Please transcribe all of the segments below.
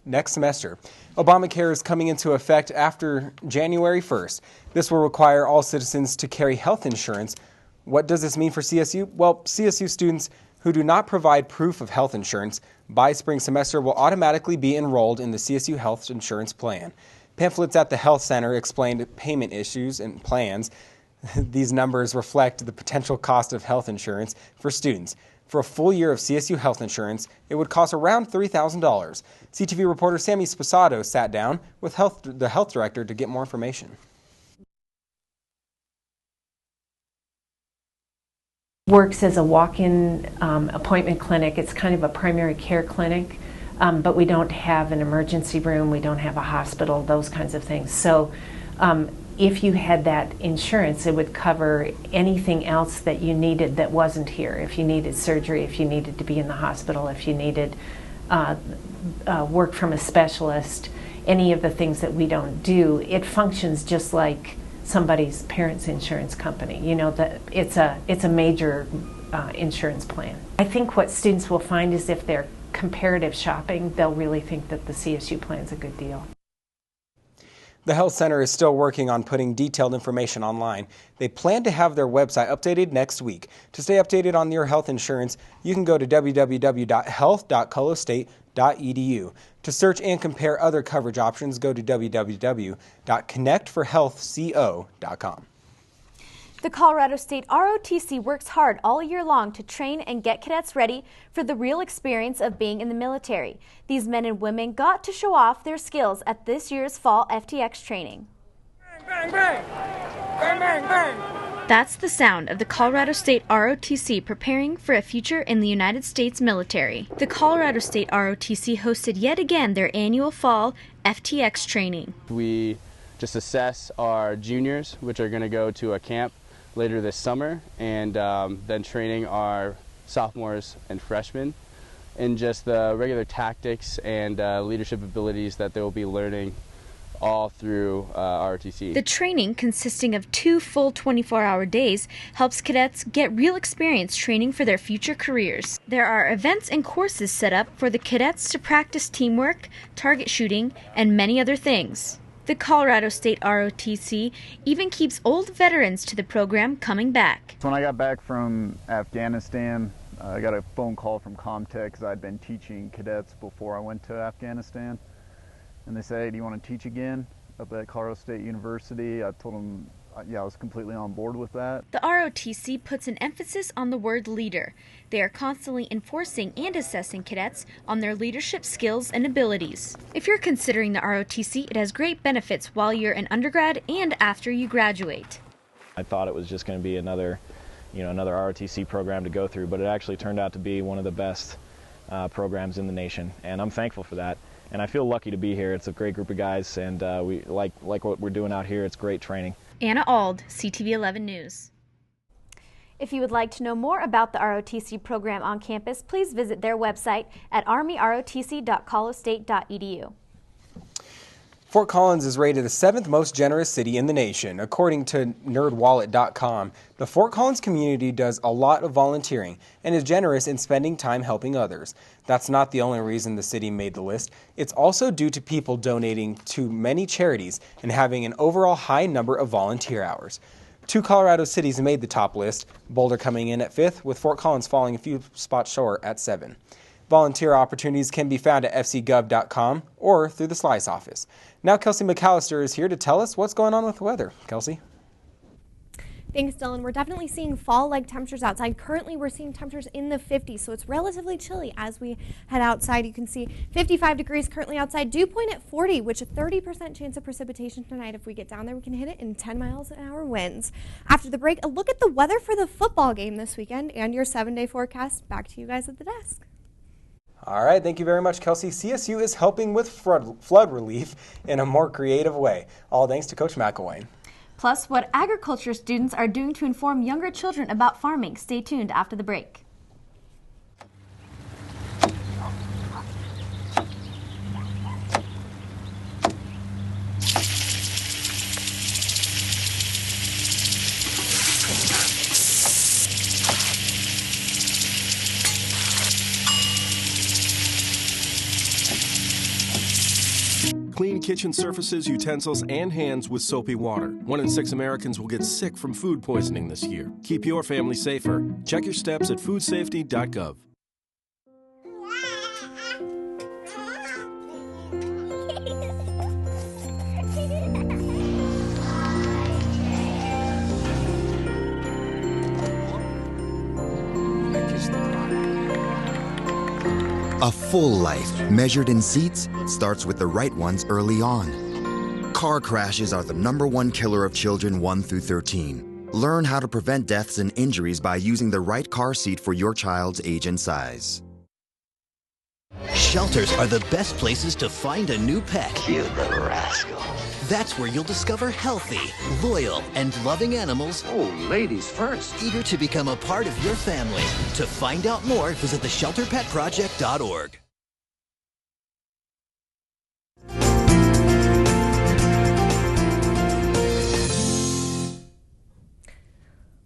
next semester. Obamacare is coming into effect after January 1st. This will require all citizens to carry health insurance. What does this mean for CSU? Well, CSU students who do not provide proof of health insurance by spring semester will automatically be enrolled in the CSU health insurance plan. Pamphlets at the health center explained payment issues and plans. These numbers reflect the potential cost of health insurance for students. For a full year of CSU health insurance, it would cost around $3,000. CTV reporter Sammy Sposato sat down with the health director to get more information. Works as a walk-in appointment clinic. It's kind of a primary care clinic, but we don't have an emergency room, we don't have a hospital, those kinds of things. So if you had that insurance, it would cover anything else that you needed that wasn't here. If you needed surgery, if you needed to be in the hospital, if you needed work from a specialist, any of the things that we don't do, it functions just like somebody's parents' insurance company. You know, that it's a major insurance plan. I think what students will find is if they're comparative shopping, they'll really think that the CSU plan's a good deal. The health center is still working on putting detailed information online. They plan to have their website updated next week. To stay updated on your health insurance, you can go to www.health.colostate.edu. To search and compare other coverage options, go to www.connectforhealthco.com. The Colorado State ROTC works hard all year long to train and get cadets ready for the real experience of being in the military. These men and women got to show off their skills at this year's fall FTX training. Bang, bang, bang, bang, bang. That's the sound of the Colorado State ROTC preparing for a future in the United States military. The Colorado State ROTC hosted yet again their annual fall FTX training. We just assess our juniors, which are going to go to a camp later this summer, and then training our sophomores and freshmen in just the regular tactics and leadership abilities that they will be learning all through ROTC. The training, consisting of 2 full 24-hour days, helps cadets get real experience training for their future careers. There are events and courses set up for the cadets to practice teamwork, target shooting, and many other things. The Colorado State ROTC even keeps old veterans to the program coming back. When I got back from Afghanistan, I got a phone call from Comtech because I'd been teaching cadets before I went to Afghanistan. And they said, hey, do you want to teach again up at Colorado State University? I told them, yeah, I was completely on board with that. The ROTC puts an emphasis on the word leader. They are constantly enforcing and assessing cadets on their leadership skills and abilities. If you're considering the ROTC, it has great benefits while you're an undergrad and after you graduate. I thought it was just going to be another ROTC program to go through, but it actually turned out to be one of the best programs in the nation, and I'm thankful for that. And I feel lucky to be here. It's a great group of guys, and we like what we're doing out here. It's great training. Anna Ald, CTV 11 News. If you would like to know more about the ROTC program on campus, please visit their website at armyrotc.colostate.edu. Fort Collins is rated the 7th most generous city in the nation. According to nerdwallet.com, the Fort Collins community does a lot of volunteering and is generous in spending time helping others. That's not the only reason the city made the list. It's also due to people donating to many charities and having an overall high number of volunteer hours. 2 Colorado cities made the top list, Boulder coming in at 5th, with Fort Collins falling a few spots short at 7. Volunteer opportunities can be found at fcgov.com or through the Slice office. Now Kelsey McAllister is here to tell us what's going on with the weather. Kelsey? Thanks, Dylan. We're definitely seeing fall-like temperatures outside. Currently, we're seeing temperatures in the 50s, so it's relatively chilly as we head outside. You can see 55 degrees currently outside. Dew point at 40, which a 30% chance of precipitation tonight. If we get down there, we can hit it in 10 miles an hour winds. After the break, a look at the weather for the football game this weekend and your 7-day forecast. Back to you guys at the desk. All right, thank you very much, Kelsey. CSU is helping with flood relief in a more creative way. All thanks to Coach McElwain. Plus, what agriculture students are doing to inform younger children about farming. Stay tuned after the break. clean kitchen surfaces, utensils, and hands with soapy water. 1 in 6 Americans will get sick from food poisoning this year. Keep your family safer. Check your steps at foodsafety.gov. A full life, measured in seats, starts with the right ones early on. Car crashes are the #1 killer of children 1 through 13. Learn how to prevent deaths and injuries by using the right car seat for your child's age and size. Shelters are the best places to find a new pet. You little rascal. That's where you'll discover healthy, loyal, and loving animals. Oh, ladies first. Eager to become a part of your family. To find out more, visit theshelterpetproject.org.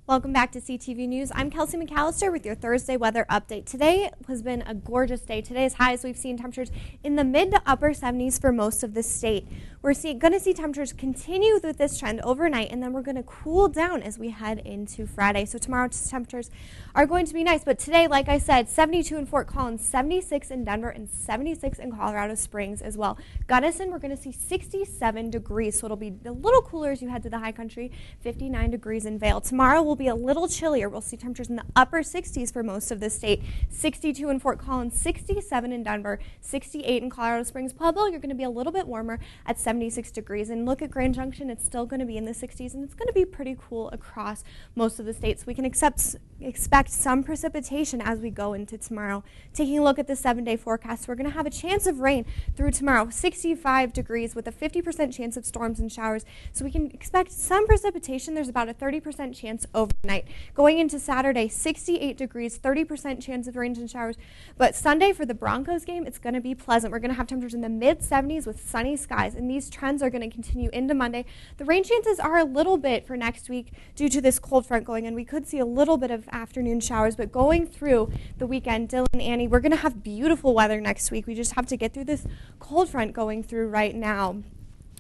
Welcome back to CTV News. I'm Kelsey McAllister with your Thursday weather update. Today has been a gorgeous day. Today's highs, we've seen temperatures in the mid to upper 70s for most of the state. We're going to see temperatures continue with this trend overnight, and then we're going to cool down as we head into Friday. So tomorrow's temperatures are going to be nice, but today, like I said, 72 in Fort Collins, 76 in Denver, and 76 in Colorado Springs as well. Gunnison, we're going to see 67 degrees, so it'll be a little cooler as you head to the high country, 59 degrees in Vail. Tomorrow will be a little chillier. We'll see temperatures in the upper 60s for most of the state. 62 in Fort Collins, 67 in Denver, 68 in Colorado Springs. Pueblo, you're going to be a little bit warmer at 76 degrees. And look at Grand Junction, it's still going to be in the 60s, and it's going to be pretty cool across most of the states. We can expect some precipitation as we go into tomorrow. Taking a look at the 7-day forecast, we're going to have a chance of rain through tomorrow, 65 degrees with a 50% chance of storms and showers. So we can expect some precipitation. There's about a 30% chance overnight. Going into Saturday, 68 degrees, 30% chance of rain and showers. But Sunday for the Broncos game, it's going to be pleasant. We're going to have temperatures in the mid-70s with sunny skies, and these trends are going to continue into Monday. The rain chances are a little bit for next week due to this cold front going in. We could see a little bit of afternoon showers, but going through the weekend, Dylan, Annie, we're going to have beautiful weather next week. We just have to get through this cold front going through right now.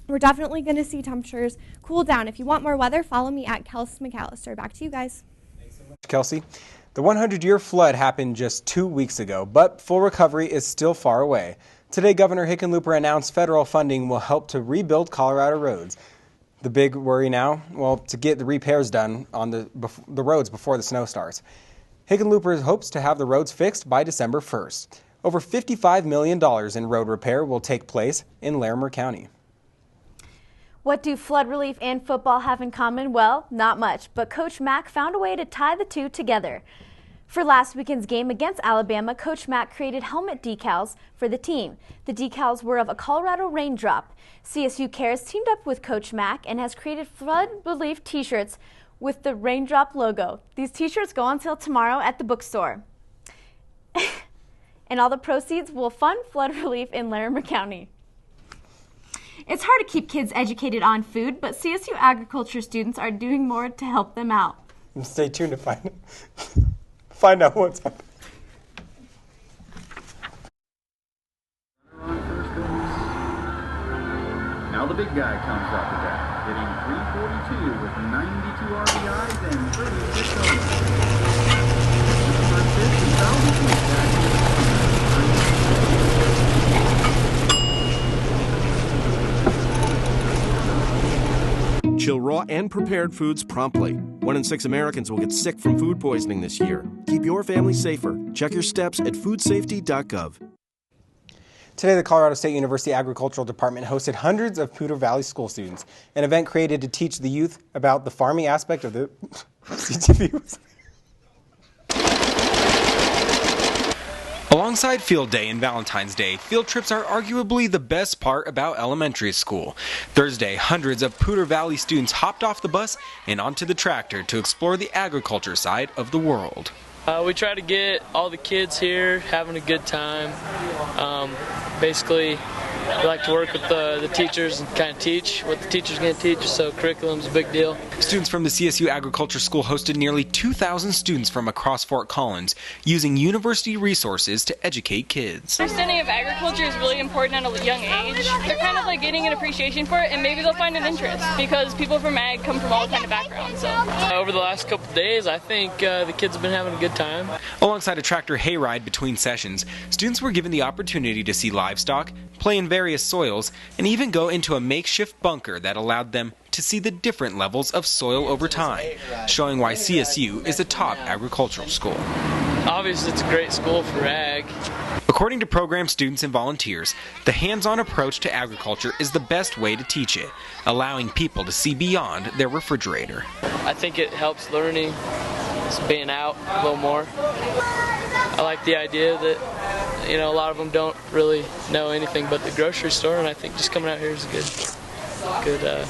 We're definitely going to see temperatures cool down. If you want more weather, follow me at Kelsey McAllister. Back to you guys. Thanks so much, Kelsey. The 100-year flood happened just 2 weeks ago, but full recovery is still far away. Today, Governor Hickenlooper announced federal funding will help to rebuild Colorado roads. The big worry now, well, to get the repairs done on the roads before the snow starts. Hickenlooper hopes to have the roads fixed by December 1st. Over $55 million in road repair will take place in Larimer County. What do flood relief and football have in common? Well, not much, but Coach Mack found a way to tie the two together. For last weekend's game against Alabama, Coach Mack created helmet decals for the team. The decals were of a Colorado raindrop. CSU Cares teamed up with Coach Mack and has created flood relief t-shirts with the raindrop logo. These t-shirts go on sale tomorrow at the bookstore. And all the proceeds will fund flood relief in Larimer County. It's hard to keep kids educated on food, but CSU agriculture students are doing more to help them out. Stay tuned to find out what's happening. Now the big guy comes out to bat, hitting .342 with 92 RBIs and 36 homers. The first pitch is fouled between Chill raw and prepared foods promptly. 1 in 6 Americans will get sick from food poisoning this year. Keep your family safer. Check your steps at foodsafety.gov. Today, the Colorado State University Agricultural Department hosted hundreds of Poudre Valley school students, an event created to teach the youth about the farming aspect of the CTV. Alongside Field Day and Valentine's Day, field trips are arguably the best part about elementary school. Thursday, hundreds of Poudre Valley students hopped off the bus and onto the tractor to explore the agriculture side of the world. We try to get all the kids here having a good time. Basically, we like to work with the teachers and kind of teach what the teacher's going to teach, so curriculum's a big deal. Students from the CSU Agriculture School hosted nearly 2,000 students from across Fort Collins, using university resources to educate kids. Understanding of agriculture is really important at a young age. They're kind of like getting an appreciation for it, and maybe they'll find an interest because people from ag come from all kind of backgrounds. So Over the last couple of days, I think the kids have been having a good time. Alongside a tractor hayride between sessions, students were given the opportunity to see livestock, play in various soils, and even go into a makeshift bunker that allowed them to see the different levels of soil over time, showing why CSU is a top agricultural school. Obviously, it's a great school for ag. According to program students and volunteers, the hands-on approach to agriculture is the best way to teach it, allowing people to see beyond their refrigerator. I think it helps learning, just being out a little more. I like the idea that, you know, a lot of them don't really know anything but the grocery store, and I think just coming out here is a good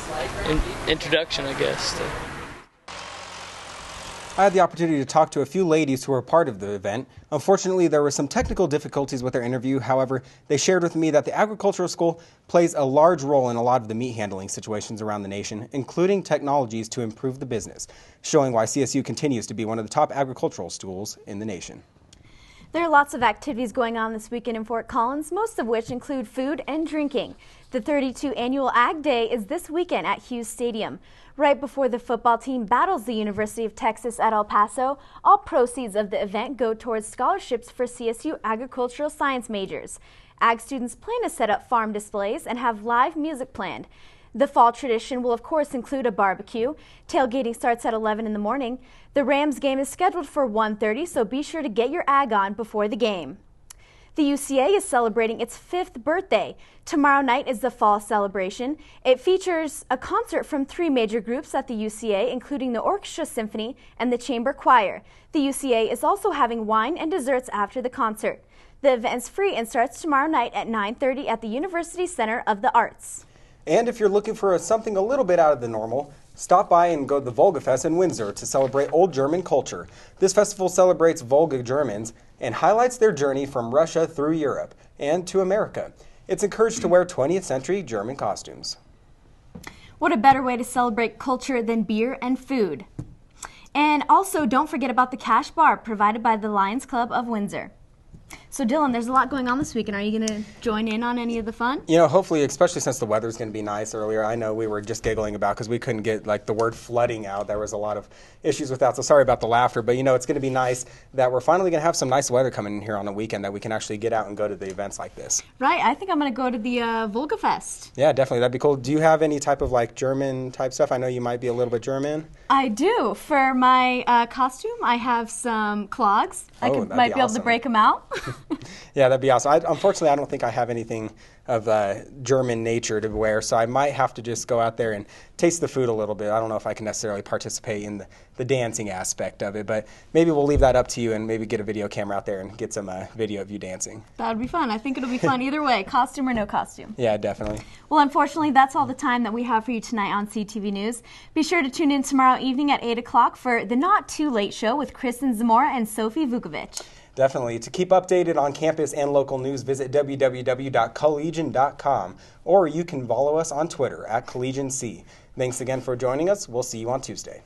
introduction, I guess. I had the opportunity to talk to a few ladies who were part of the event. Unfortunately, there were some technical difficulties with their interview. However, they shared with me that the agricultural school plays a large role in a lot of the meat handling situations around the nation, including technologies to improve the business, showing why CSU continues to be one of the top agricultural schools in the nation. There are lots of activities going on this weekend in Fort Collins, most of which include food and drinking. The 32 annual Ag Day is this weekend at Hughes Stadium. Right before the football team battles the University of Texas at El Paso, all proceeds of the event go towards scholarships for CSU agricultural science majors. Ag students plan to set up farm displays and have live music planned. The fall tradition will of course include a barbecue. Tailgating starts at 11 in the morning. The Rams game is scheduled for 1:30, so be sure to get your ag on before the game. The UCA is celebrating its 5th birthday. Tomorrow night is the fall celebration. It features a concert from 3 major groups at the UCA, including the Orchestra Symphony and the Chamber Choir. The UCA is also having wine and desserts after the concert. The event is free and starts tomorrow night at 9:30 at the University Center of the Arts. And if you're looking for something a little bit out of the normal, stop by and go to the Volga Fest in Windsor to celebrate Old German culture. This festival celebrates Volga Germans and highlights their journey from Russia through Europe and to America. It's encouraged to wear 20th century German costumes. What a better way to celebrate culture than beer and food. And also, don't forget about the Cash Bar provided by the Lions Club of Windsor. So Dylan, there's a lot going on this weekend. Are you going to join in on any of the fun? You know, hopefully, especially since the weather's going to be nice earlier. I know we were just giggling about because we couldn't get like the word flooding out. There was a lot of issues with that, so sorry about the laughter. But you know, it's going to be nice that we're finally going to have some nice weather coming in here on a weekend that we can actually get out and go to the events like this. Right. I think I'm going to go to the Volga Fest. Yeah, definitely. That'd be cool. Do you have any type of like German type stuff? I know you might be a little bit German. I do. For my costume, I have some clogs. Might be able to break them out. Yeah, that'd be awesome. Unfortunately, I don't think I have anything of German nature to wear, so I might have to just go out there and taste the food a little bit. I don't know if I can necessarily participate in the dancing aspect of it, but maybe we'll leave that up to you and maybe get a video camera out there and get some video of you dancing. That would be fun. I think it'll be fun either way, costume or no costume. Yeah, definitely. Well, unfortunately, that's all the time that we have for you tonight on CTV News. Be sure to tune in tomorrow evening at 8 o'clock for the Not Too Late Show with Kristen Zamora and Sophie Vukovic. Definitely. To keep updated on campus and local news, visit www.collegian.com, or you can follow us on Twitter @CollegianC. Thanks again for joining us. We'll see you on Tuesday.